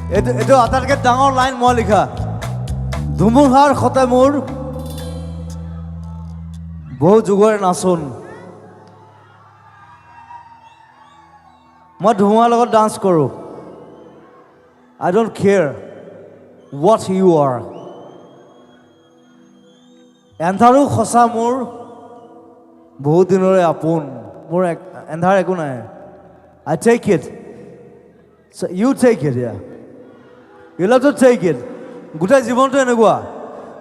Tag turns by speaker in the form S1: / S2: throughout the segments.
S1: এইটো আটাইতকৈ ডাঙৰ লাইন মই লিখা ধুমুহাৰ সতে মোৰ বহু যুগৰে নাচোন মই ধুমুহাৰ লগত ডান্স কৰোঁ I don't care what you are এন্ধাৰো সঁচা মোৰ বহুত দিনৰে আপোন মোৰ এন্ধাৰ একো নাই I take it so you take it yeah you have to take it গোটেই জীৱনটো এনেকুৱা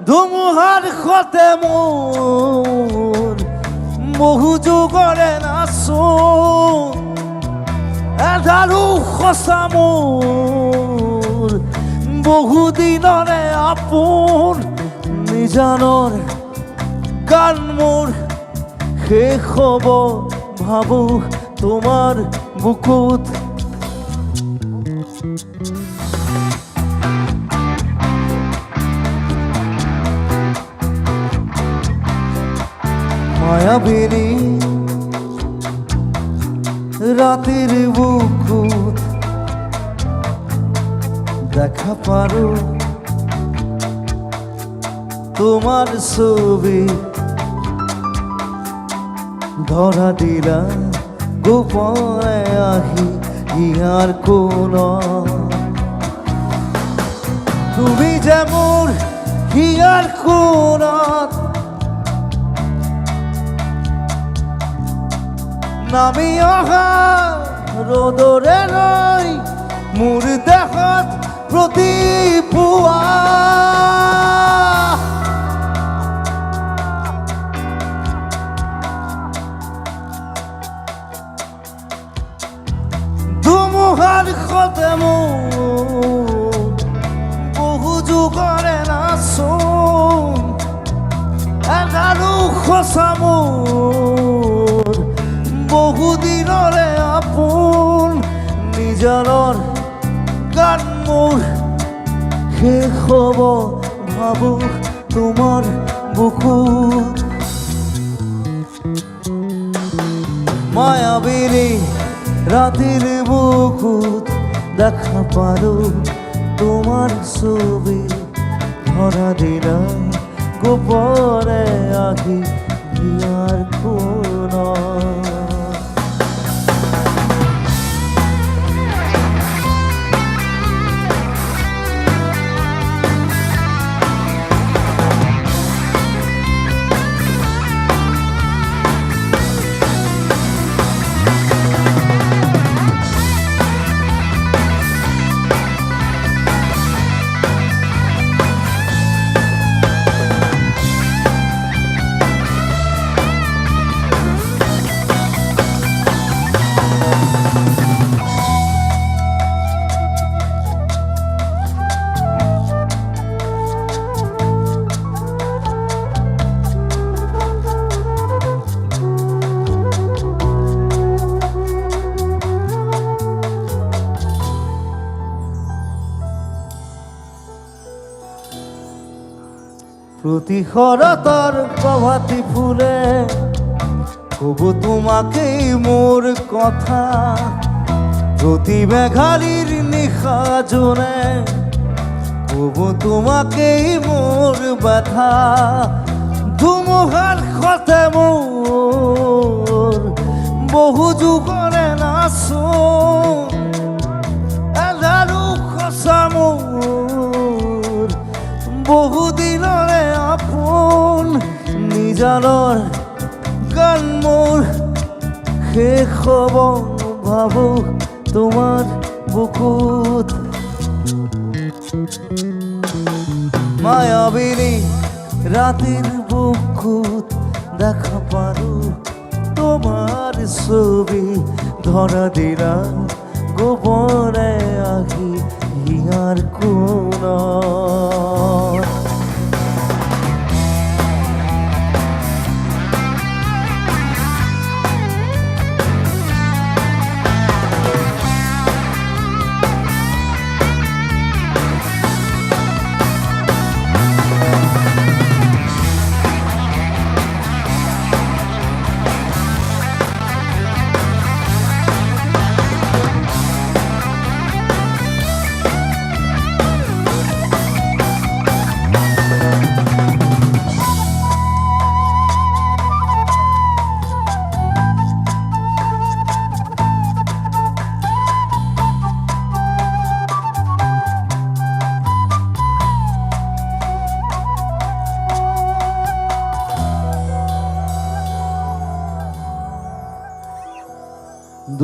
S1: ধুমুহাৰ সতে মোৰ বহু যুগৰে নাচোন এন্ধাৰো সঁচা মোৰ বহু দিনৰে আপোন নিজানৰ গান মোৰ শেষ হ'ব ভাবো তোমাৰ বুকুত মায়াবিনী রাতের বুকুত দেখা পারো তোমার ছবি ধরা দিলা গোপনে আহি ইয়ার কোন তুমি যে মোর ইয়ার কোনত নামি অহা ৰ'দৰে ৰৈ মোৰ দেহত প্ৰতিপুৱা ধুমুহাৰ সতে মোৰ বহু যুগৰে নাচোন এন্ধাৰো সঁচা মোৰ বহু দিনৰে আপোন নিজানৰ গান মোৰ শেষ হ'ব ভাবো তোমাৰ বুকুত মায়াবিনী রাতের বুকুত দেখা পারো তোমার ছবি ধরা দিলা গোপনে আহি ইয়ার কোন প্রতি শরতর প্রভাতী ফুলে কব তোমাকেই মোর কথা প্রতি মেঘালির নিশা জোনে কব তোমাকেই মোর ব্যথা ধুমুহার সতে মোর বহু যুগরে নাচোন এন্ধাৰো সঁচা মোৰ বহু দিনৰে আপোন নিজানৰ গান মোৰ শেষ হ'ব ভাবো তোমাৰ বুকুত মায়াবিনী রাতের বুকুত দেখা পারো তোমার ছবি ধরা দিলা গোপনে আহি ইয়ার কোন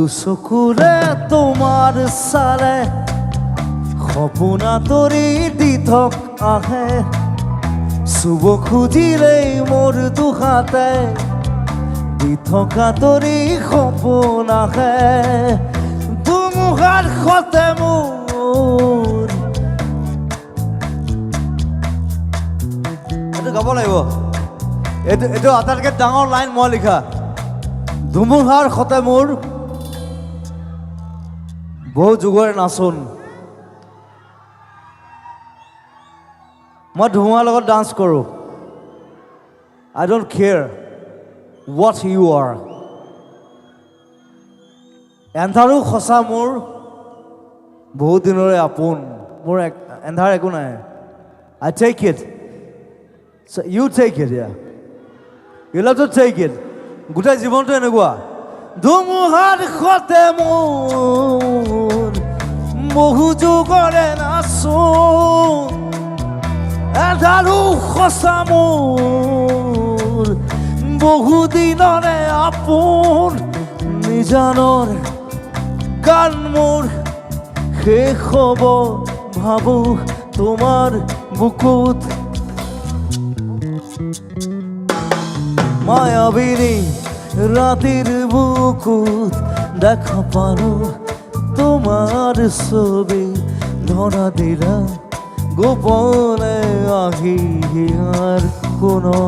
S1: দুচকুৰে তোমাৰ চালে সপোনা তৰি দি আহে চুব খুজিলেই মোৰ দুহাতে দি থকা তৰি সপোন আহে ধুমুহাৰ সতে মোৰ এইটো গাব লাগিব এইটো আটাইতকৈ ডাঙৰ লাইন মই লিখা ধুমুহাৰ সতে মোৰ বহু যুগৰে নাচোন মই ধুমুহাৰ লগত ডান্স কৰোঁ I don't care what you are এন্ধাৰো সঁচা মোৰ বহুত দিনৰে আপোন মোৰ এন্ধাৰ একো নাই I take it so you take it yeah you have to take it গোটেই জীৱনটো এনেকুৱা ধুমুহাৰ সতে মোৰ বহু যুগৰে নাচোন এন্ধাৰো সঁচা মোৰ বহু দিনৰে আপোন নিজানৰ গান মোৰ শেষ হ'ব ভাবো তোমাৰ বুকুত মায়াবিনী ৰাতিৰ বুকুত দেখা পাৰো তোমাৰ ছবি ধৰা দিলা গোপনে আহি হিয়াৰ কোনো